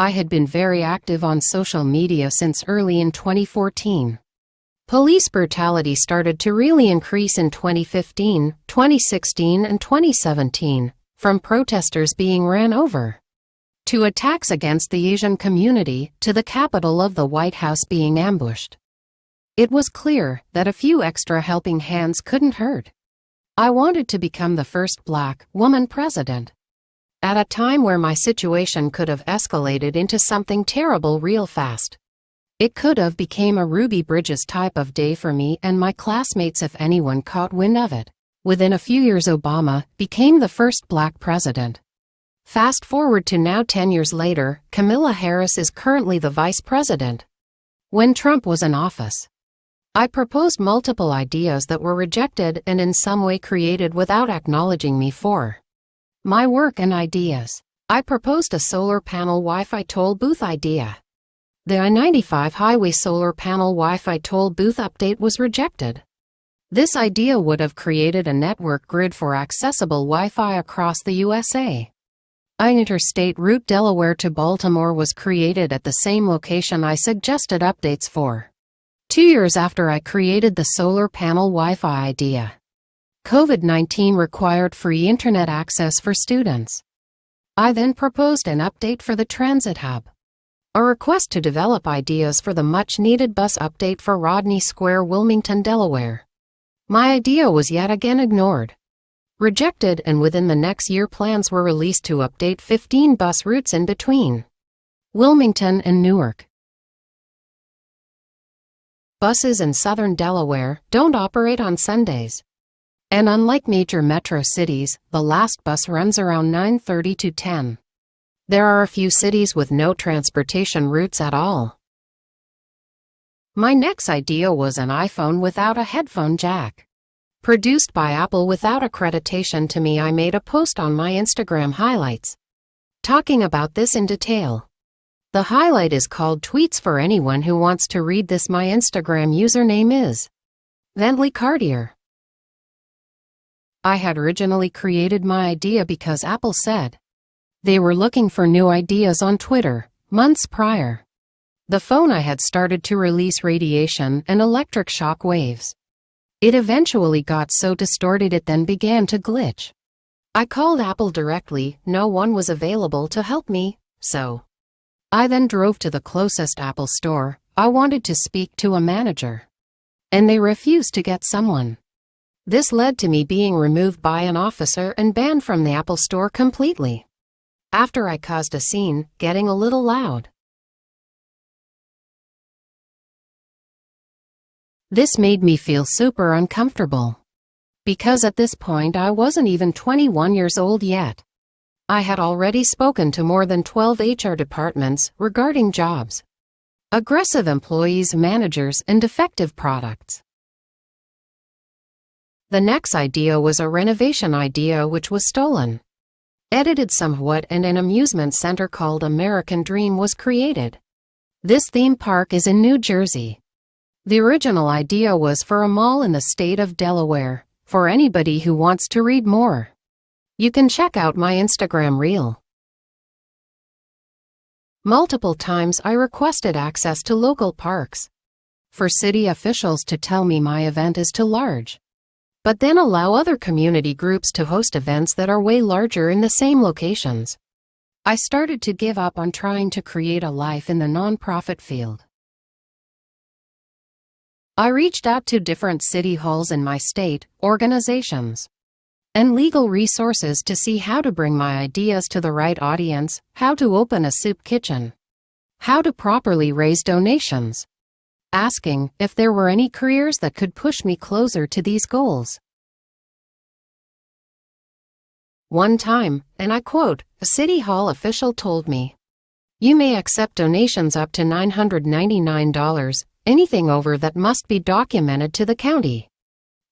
I had been very active on social media since early in 2014. Police brutality started to really increase in 2015, 2016, and 2017, from protesters being ran over, to attacks against the Asian community, to the Capitol of the White House being ambushed. It was clear that a few extra helping hands couldn't hurt. I wanted to become the first Black woman president. At a time where my situation could have escalated into something terrible real fast. It could have became a Ruby Bridges type of day for me and my classmates if anyone caught wind of it. Within a few years, Obama became the first Black president. Fast forward to now 10 years later, Kamala Harris is currently the vice president. When Trump was in office, I proposed multiple ideas that were rejected and in some way created without acknowledging me for my work and ideas. I proposed a solar panel Wi-Fi toll booth idea. The I-95 highway solar panel Wi-Fi toll booth update was rejected. This idea would have created a network grid for accessible Wi-Fi across the USA. An interstate route Delaware to Baltimore was created at the same location I suggested updates for. 2 years after I created the solar panel Wi-Fi idea, COVID-19 required free internet access for students. I then proposed an update for the Transit Hub. A request to develop ideas for the much-needed bus update for Rodney Square, Wilmington, Delaware. My idea was yet again ignored, rejected, and within the next year plans were released to update 15 bus routes in between Wilmington and Newark. Buses in southern Delaware don't operate on Sundays. And unlike major metro cities, the last bus runs around 9:30 to 10. There are a few cities with no transportation routes at all. My next idea was an iPhone without a headphone jack. Produced by Apple without accreditation to me. I made a post on my Instagram highlights, talking about this in detail. The highlight is called Tweets for anyone who wants to read this. My Instagram username is Bentley Cartier. I had originally created my idea because Apple said they were looking for new ideas on Twitter, months prior. The phone I had started to release radiation and electric shock waves. It eventually got so distorted it then began to glitch. I called Apple directly, no one was available to help me, so I then drove to the closest Apple store. I wanted to speak to a manager, and they refused to get someone. This led to me being removed by an officer and banned from the Apple store completely. After I caused a scene, getting a little loud. This made me feel super uncomfortable. Because at this point I wasn't even 21 years old yet. I had already spoken to more than 12 HR departments regarding jobs, aggressive employees, managers, and defective products. The next idea was a renovation idea which was stolen, edited somewhat, and an amusement center called American Dream was created. This theme park is in New Jersey. The original idea was for a mall in the state of Delaware. For anybody who wants to read more, you can check out my Instagram reel. Multiple times I requested access to local parks for city officials to tell me my event is too large, but then allow other community groups to host events that are way larger in the same locations. I started to give up on trying to create a life in the nonprofit field. I reached out to different city halls in my state, organizations, and legal resources to see how to bring my ideas to the right audience, how to open a soup kitchen, how to properly raise donations, asking if there were any careers that could push me closer to these goals. One time, and I quote, a city hall official told me, "You may accept donations up to $999. Anything over that must be documented to the county.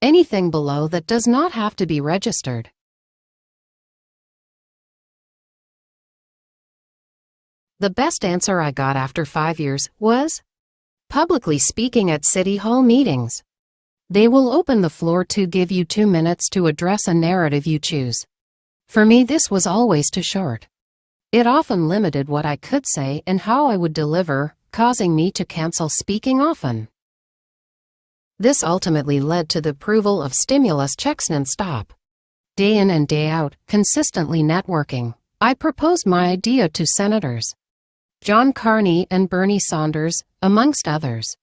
Anything below that does not have to be registered." The best answer I got after 5 years was publicly speaking at City Hall meetings. They will open the floor to give you 2 minutes to address a narrative you choose. For me, this was always too short. It often limited what I could say and how I would deliver, causing me to cancel speaking often. This ultimately led to the approval of stimulus checks non-stop. Day in and day out, consistently networking, I proposed my idea to Senators John Carney and Bernie Sanders, amongst others.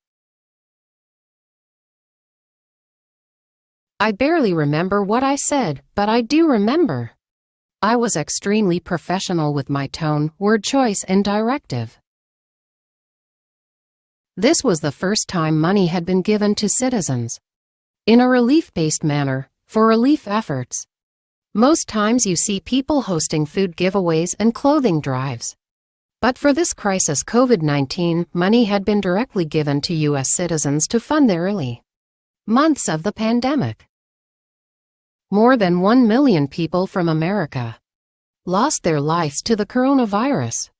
I barely remember what I said, but I do remember. I was extremely professional with my tone, word choice, and directive. This was the first time money had been given to citizens in a relief-based manner, for relief efforts. Most times you see people hosting food giveaways and clothing drives. But for this crisis COVID-19, money had been directly given to U.S. citizens to fund the early months of the pandemic. More than 1 million people from America lost their lives to the coronavirus.